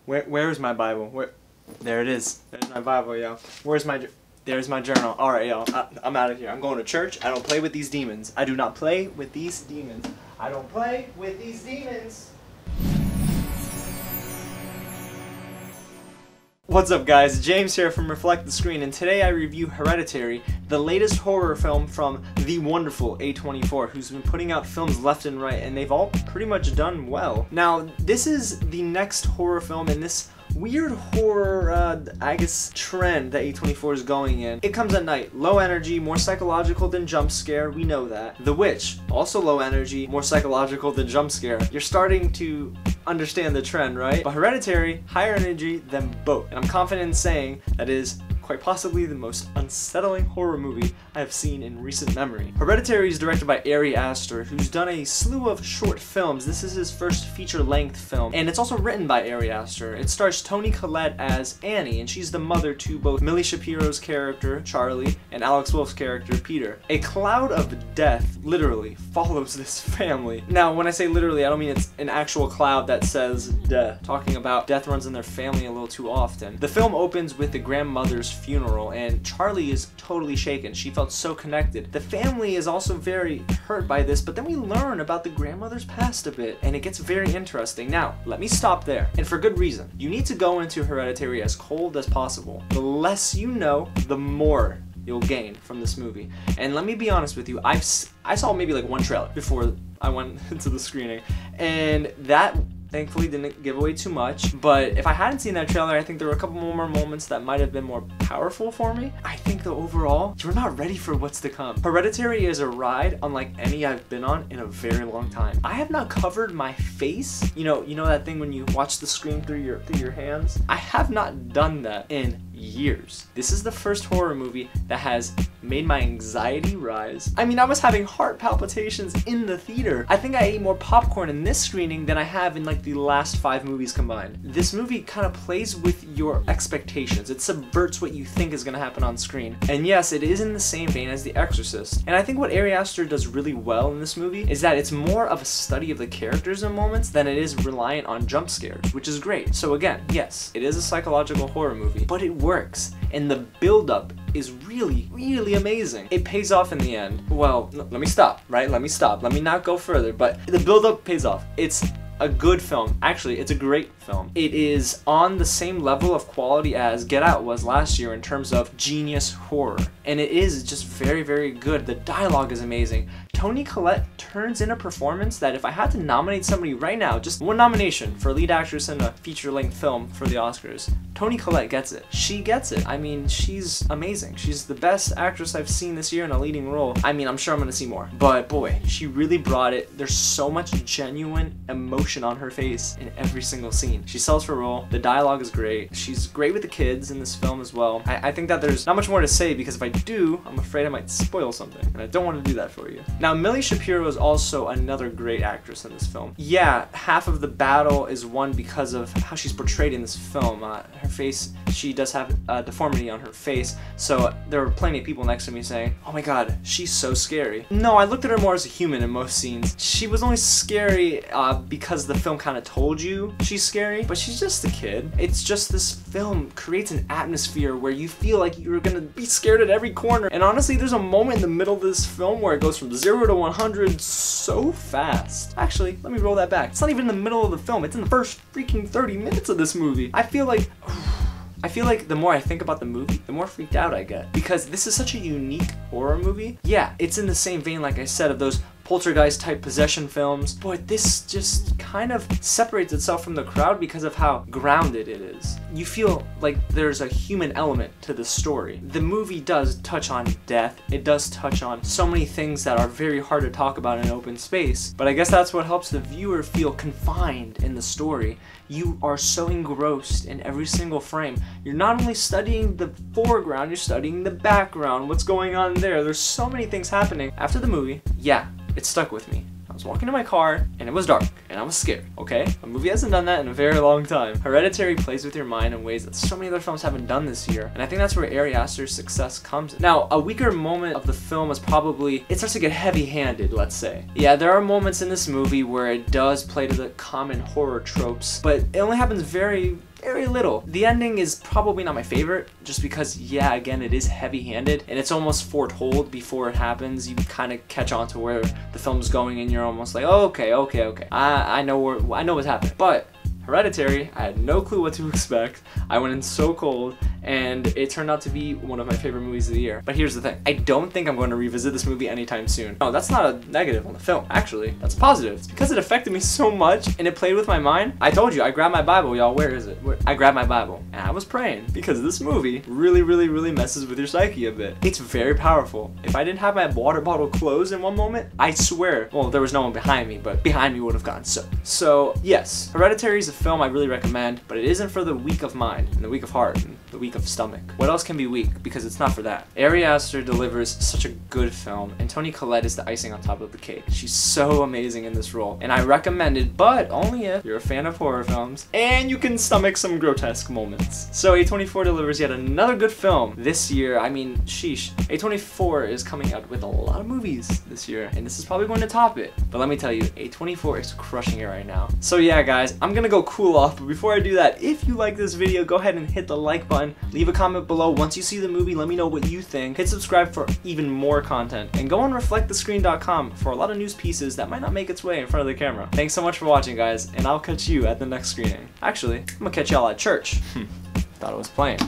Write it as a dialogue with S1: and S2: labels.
S1: Where's my Bible? There it is. There's my Bible, yo. There's my journal. Alright, yo. I'm out of here. I'm going to church. I don't play with these demons. I do not play with these demons. I don't play with these demons. What's up, guys? James here from Reflect the Screen, and today I review Hereditary, the latest horror film from the wonderful A24, who's been putting out films left and right, and they've all pretty much done well. Now, this is the next horror film in this weird horror, I guess, trend that A24 is going in. It comes at night, low energy, more psychological than jump scare, we know that. The Witch, also low energy, more psychological than jump scare. You're starting to understand the trend, right? But Hereditary, higher energy than both. And I'm confident in saying that is quite possibly the most unsettling horror movie I have seen in recent memory. Hereditary is directed by Ari Aster, who's done a slew of short films. This is his first feature-length film, and it's also written by Ari Aster. It stars Toni Collette as Annie, and she's the mother to both Millie Shapiro's character, Charlie, and Alex Wolff's character, Peter. A cloud of death literally follows this family. Now, when I say literally, I don't mean it's an actual cloud that says death. Talking about death runs in their family a little too often. The film opens with the grandmother's funeral, and Charlie is totally shaken. She felt so connected. The family is also very hurt by this, but then we learn about the grandmother's past a bit, and it gets very interesting. Now, let me stop there, and for good reason. You need to go into Hereditary as cold as possible. The less you know, the more you'll gain from this movie. And let me be honest with you, I saw maybe like one trailer before I went into the screening, and that thankfully didn't give away too much, but if I hadn't seen that trailer, I think there were a couple more moments that might have been more powerful for me. I think that overall, you're not ready for what's to come. Hereditary is a ride unlike any I've been on in a very long time. I have not covered my face. You know that thing when you watch the screen through your hands? I have not done that in years. This is the first horror movie that has made my anxiety rise. I mean, I was having heart palpitations in the theater. I think I ate more popcorn in this screening than I have in like the last 5 movies combined. This movie kind of plays with your expectations. It subverts what you think is going to happen on screen. And yes, it is in the same vein as The Exorcist. And I think what Ari Aster does really well in this movie is that it's more of a study of the characters in moments than it is reliant on jump scares, which is great. So again, yes, it is a psychological horror movie, but it works. And the build-up is really, really amazing. It pays off in the end. Well, let me stop, right? Let me stop. Let me not go further, but the build-up pays off. It's a good film. Actually, it's a great film. It is on the same level of quality as Get Out was last year in terms of genius horror. And it is just very, very good. The dialogue is amazing. Toni Collette turns in a performance that if I had to nominate somebody right now, just one nomination for lead actress in a feature-length film for the Oscars, Toni Collette gets it. She gets it. I mean, she's amazing. She's the best actress I've seen this year in a leading role. I mean, I'm sure I'm gonna see more, but boy, she really brought it. There's so much genuine emotion on her face in every single scene. She sells her role. The dialogue is great. She's great with the kids in this film as well. I think that there's not much more to say because if I do, I'm afraid I might spoil something, and I don't want to do that for you. Now, Millie Shapiro is also another great actress in this film. Yeah, half of the battle is won because of how she's portrayed in this film. Her face, she does have a deformity on her face, so there were plenty of people next to me saying, oh my god, she's so scary. No, I looked at her more as a human in most scenes. She was only scary because the film kind of told you she's scary, but she's just a kid. It's just this film creates an atmosphere where you feel like you're gonna be scared at every corner. And honestly, there's a moment in the middle of this film where it goes from 0 to 100 so fast. Actually, let me roll that back. It's not even in the middle of the film. It's in the first freaking 30 minutes of this movie. I feel like the more I think about the movie, the more freaked out I get. Because this is such a unique horror movie. Yeah, it's in the same vein, like I said, of those poltergeist type possession films, but this just kind of separates itself from the crowd because of how grounded it is. You feel like there's a human element to the story. The movie does touch on death. It does touch on so many things that are very hard to talk about in open space, but I guess that's what helps the viewer feel confined in the story. You are so engrossed in every single frame. You're not only studying the foreground, you're studying the background, what's going on there. There's so many things happening. After the movie, yeah, it stuck with me. I was walking to my car, and it was dark, and I was scared, okay? A movie hasn't done that in a very long time. Hereditary plays with your mind in ways that so many other films haven't done this year, and I think that's where Ari Aster's success comes in. Now, a weaker moment of the film is probably, it starts to get heavy-handed, let's say. Yeah, there are moments in this movie where it does play to the common horror tropes, but it only happens very very little. The ending is probably not my favorite, just because, yeah, again, it is heavy-handed, and it's almost foretold before it happens. You kind of catch on to where the film's going, and you're almost like, oh, okay, I know what's happening. But Hereditary, I had no clue what to expect. I went in so cold, and it turned out to be one of my favorite movies of the year. But here's the thing, I don't think I'm going to revisit this movie anytime soon. No, that's not a negative on the film, actually. That's positive. It's because it affected me so much, and it played with my mind. I told you, I grabbed my Bible, y'all. Where is it? I grabbed my Bible, and I was praying, because this movie really messes with your psyche a bit. It's very powerful. If I didn't have my water bottle closed in one moment, I swear, well, there was no one behind me, but behind me would have gone so. So, yes, Hereditary is a film I really recommend, but it isn't for the weak of mind, and the weak of heart, and the weak of stomach. What else can be weak? Because it's not for that. Ari Aster delivers such a good film, and Toni Collette is the icing on top of the cake. She's so amazing in this role, and I recommend it, but only if you're a fan of horror films, and you can stomach some grotesque moments. So A24 delivers yet another good film this year. I mean, sheesh. A24 is coming out with a lot of movies this year, and this is probably going to top it. But let me tell you, A24 is crushing it right now. So yeah, guys, I'm gonna go cool off, but before I do that, if you like this video, go ahead and hit the like button, leave a comment below. Once you see the movie, let me know what you think. Hit subscribe for even more content, and go on reflectthescreen.com for a lot of news pieces that might not make its way in front of the camera. Thanks so much for watching, guys, and I'll catch you at the next screening. Actually, I'm gonna catch y'all at church. Thought I was playing.